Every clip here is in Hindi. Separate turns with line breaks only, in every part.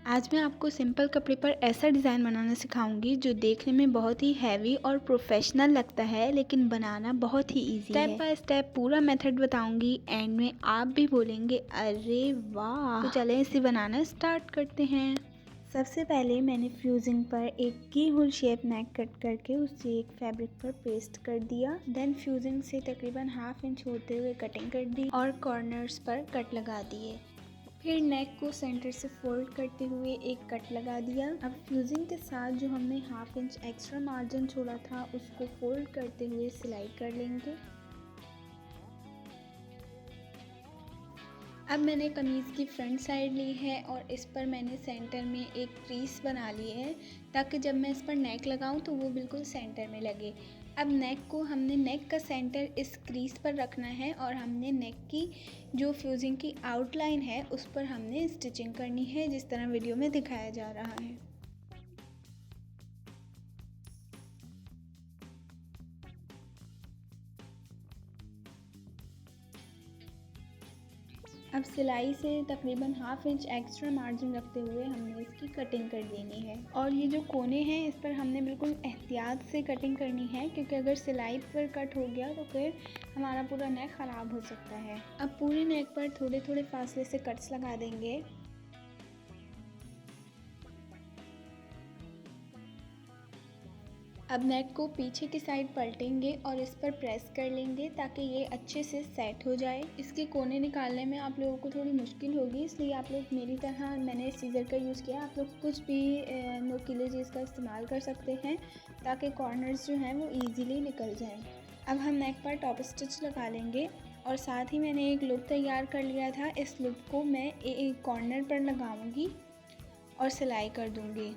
आज मैं आपको सिंपल कपड़े पर ऐसा डिज़ाइन बनाना सिखाऊंगी जो देखने में बहुत ही हैवी और प्रोफेशनल लगता है, लेकिन बनाना बहुत ही इजी है। स्टेप बाय स्टेप पूरा मेथड बताऊंगी। एंड में आप भी बोलेंगे अरे वाह। तो चलें इसे बनाना स्टार्ट करते हैं। सबसे पहले मैंने फ्यूजिंग पर एक की होल शेप नेक कट करके उसे एक फैब्रिक पर पेस्ट कर दिया। देन फ्यूजिंग से तकरीबन ½ इंच होते हुए कटिंग कर दी और कॉर्नर्स पर कट लगा दिए। फिर नेक को सेंटर से फोल्ड करते हुए एक कट लगा दिया। अब फ्यूजिंग के साथ जो हमने ½ इंच एक्स्ट्रा मार्जिन छोड़ा था उसको फोल्ड करते हुए सिलाई कर लेंगे। अब मैंने कमीज़ की फ्रंट साइड ली है और इस पर मैंने सेंटर में एक क्रीज बना ली है ताकि जब मैं इस पर नेक लगाऊं तो वो बिल्कुल सेंटर में लगे। अब नेक को हमने नेक का सेंटर इस क्रीज पर रखना है और हमने नेक की जो फ्यूजिंग की आउटलाइन है उस पर हमने स्टिचिंग करनी है, जिस तरह वीडियो में दिखाया जा रहा है। अब सिलाई से तकरीबन ½ इंच एक्स्ट्रा मार्जिन रखते हुए हमने इसकी कटिंग कर देनी है। और ये जो कोने हैं इस पर हमने बिल्कुल एहतियात से कटिंग करनी है, क्योंकि अगर सिलाई पर कट हो गया तो फिर हमारा पूरा नेक ख़राब हो सकता है। अब पूरे नेक पर थोड़े थोड़े फासले से कट्स लगा देंगे। अब नेक को पीछे की साइड पलटेंगे और इस पर प्रेस कर लेंगे ताकि ये अच्छे से सेट हो जाए। इसके कोने निकालने में आप लोगों को थोड़ी मुश्किल होगी, इसलिए आप लोग मेरी तरह मैंने सीजर का यूज़ किया। आप लोग कुछ भी नुकीले चीज़ का इस्तेमाल कर सकते हैं ताकि कॉर्नर्स जो हैं वो ईज़िली निकल जाएँ। अब हम नेक पर टॉप स्टिच लगा लेंगे और साथ ही मैंने एक लूप तैयार कर लिया था। इस लूप को मैं एक कॉर्नर पर लगाऊँगी और सिलाई कर दूँगी।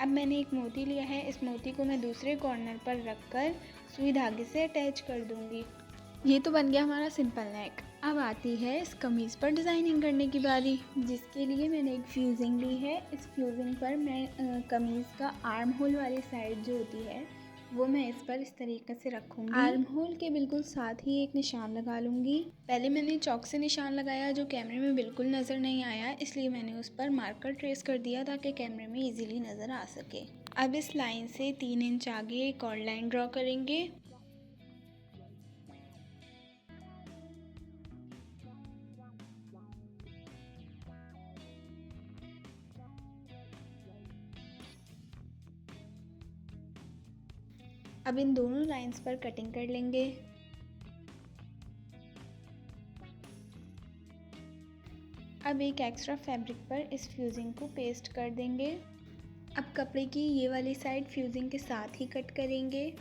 अब मैंने एक मोती लिया है, इस मोती को मैं दूसरे कॉर्नर पर रखकर सुई धागे से अटैच कर दूंगी। ये तो बन गया हमारा सिंपल नेक। अब आती है इस कमीज़ पर डिज़ाइनिंग करने की बारी, जिसके लिए मैंने एक फ्यूजिंग ली है। इस फ्यूजिंग पर मैं कमीज़ का आर्म होल वाली साइड जो होती है वो मैं इस पर इस तरीके से रखूँगी। आर्म होल के बिल्कुल साथ ही एक निशान लगा लूँगी। पहले मैंने चॉक से निशान लगाया जो कैमरे में बिल्कुल नज़र नहीं आया, इसलिए मैंने उस पर मार्कर ट्रेस कर दिया ताकि कैमरे में इजीली नज़र आ सके। अब इस लाइन से 3 इंच आगे एक और लाइन ड्रॉ करेंगे। अब इन दोनों लाइंस पर कटिंग कर लेंगे। अब एक एक्स्ट्रा फैब्रिक पर इस फ्यूजिंग को पेस्ट कर देंगे। अब कपड़े की ये वाली साइड फ्यूजिंग के साथ ही कट करेंगे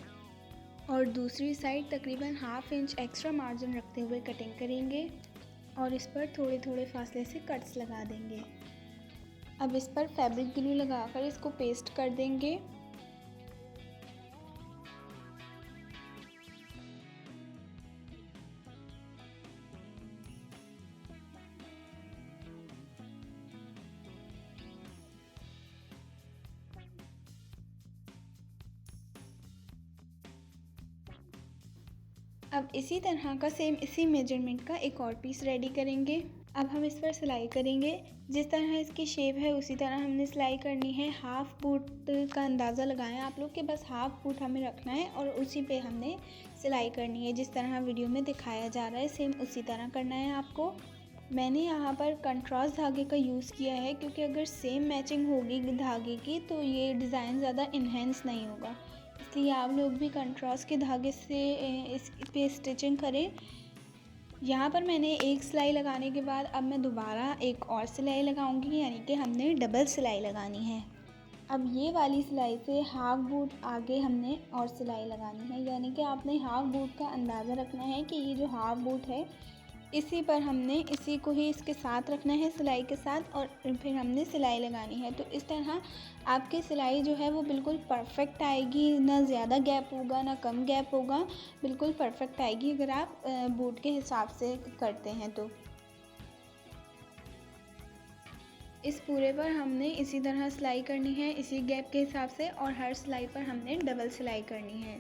और दूसरी साइड तकरीबन ½ इंच एक्स्ट्रा मार्जिन रखते हुए कटिंग करेंगे और इस पर थोड़े थोड़े फासले से कट्स लगा देंगे। अब इस पर फैब्रिक ग्लू लगाकर इसको पेस्ट कर देंगे। अब इसी तरह का सेम इसी मेजरमेंट का एक और पीस रेडी करेंगे। अब हम इस पर सिलाई करेंगे। जिस तरह इसकी शेप है उसी तरह हमने सिलाई करनी है। ½ फुट का अंदाज़ा लगाएं आप लोग के, बस ½ फुट हमें रखना है और उसी पे हमने सिलाई करनी है। जिस तरह वीडियो में दिखाया जा रहा है सेम उसी तरह करना है आपको। मैंने यहाँ पर कंट्रास्ट धागे का यूज़ किया है, क्योंकि अगर सेम मैचिंग होगी धागे की तो ये डिज़ाइन ज़्यादा इन्हेंस नहीं होगा, इसलिए आप लोग भी कंट्रास्ट के धागे से इस पे स्टिचिंग करें। यहाँ पर मैंने एक सिलाई लगाने के बाद अब मैं दोबारा एक और सिलाई लगाऊंगी, यानी कि हमने डबल सिलाई लगानी है। अब ये वाली सिलाई से ½ बूट आगे हमने और सिलाई लगानी है, यानी कि आपने ½ बूट का अंदाज़ा रखना है कि ये जो ½ बूट है इसी पर हमने इसी को ही इसके साथ रखना है सिलाई के साथ, और फिर हमने सिलाई लगानी है। तो इस तरह आपकी सिलाई जो है वो बिल्कुल परफेक्ट आएगी, ना ज़्यादा गैप होगा ना कम गैप होगा, बिल्कुल परफेक्ट आएगी अगर आप बूट के हिसाब से करते हैं तो। इस पूरे पर हमने इसी तरह सिलाई करनी है, इसी गैप के हिसाब से, और हर सिलाई पर हमने डबल सिलाई करनी है।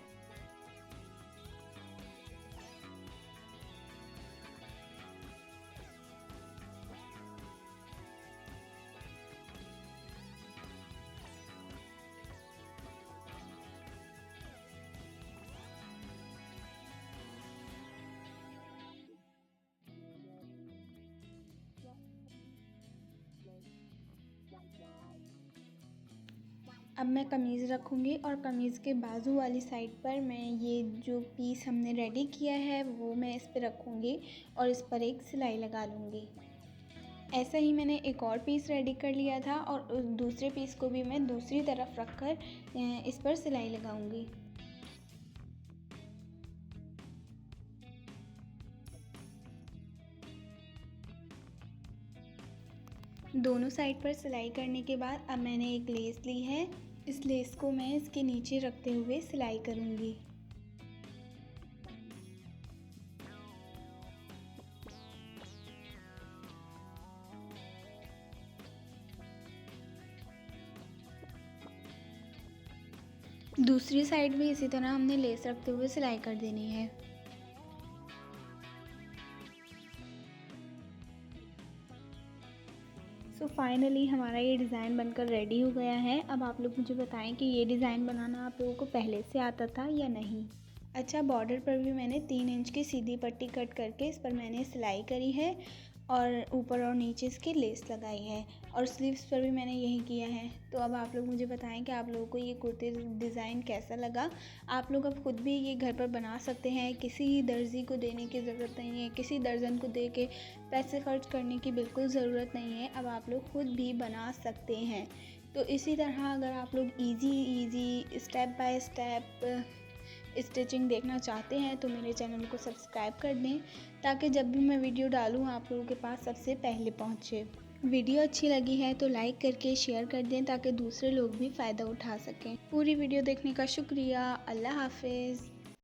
अब मैं कमीज़ रखूँगी और कमीज़ के बाजू वाली साइड पर मैं ये जो पीस हमने रेडी किया है वो मैं इस पे रखूँगी और इस पर एक सिलाई लगा लूँगी। ऐसा ही मैंने एक और पीस रेडी कर लिया था और उस दूसरे पीस को भी मैं दूसरी तरफ रखकर इस पर सिलाई लगाऊँगी। दोनों साइड पर सिलाई करने के बाद अब मैंने एक लेस ली है। इस लेस को मैं इसके नीचे रखते हुए सिलाई करूँगी। दूसरी साइड भी इसी तरह हमने लेस रखते हुए सिलाई कर देनी है। सो फाइनली हमारा ये डिज़ाइन बनकर रेडी हो गया है। अब आप लोग मुझे बताएं कि ये डिज़ाइन बनाना आप लोगों को पहले से आता था या नहीं। अच्छा, बॉर्डर पर भी मैंने 3 इंच की सीधी पट्टी कट करके इस पर मैंने सिलाई करी है और ऊपर और नीचे इसकी लेस लगाई है और स्लीव्स पर भी मैंने यही किया है। तो अब आप लोग मुझे बताएं कि आप लोगों को ये कुर्ती डिज़ाइन कैसा लगा। आप लोग अब खुद भी ये घर पर बना सकते हैं, किसी दर्जी को देने की ज़रूरत नहीं है, किसी दर्जन को दे के पैसे खर्च करने की बिल्कुल ज़रूरत नहीं है। अब आप लोग खुद भी बना सकते हैं। तो इसी तरह अगर आप लोग easy step by step stitching देखना चाहते हैं तो मेरे चैनल को सब्सक्राइब कर दें, ताकि जब भी मैं वीडियो डालूँ आप लोगों के पास सबसे पहले पहुँचे। वीडियो अच्छी लगी है तो लाइक करके शेयर कर दें ताकि दूसरे लोग भी फ़ायदा उठा सकें। पूरी वीडियो देखने का शुक्रिया। अल्लाह हाफिज़।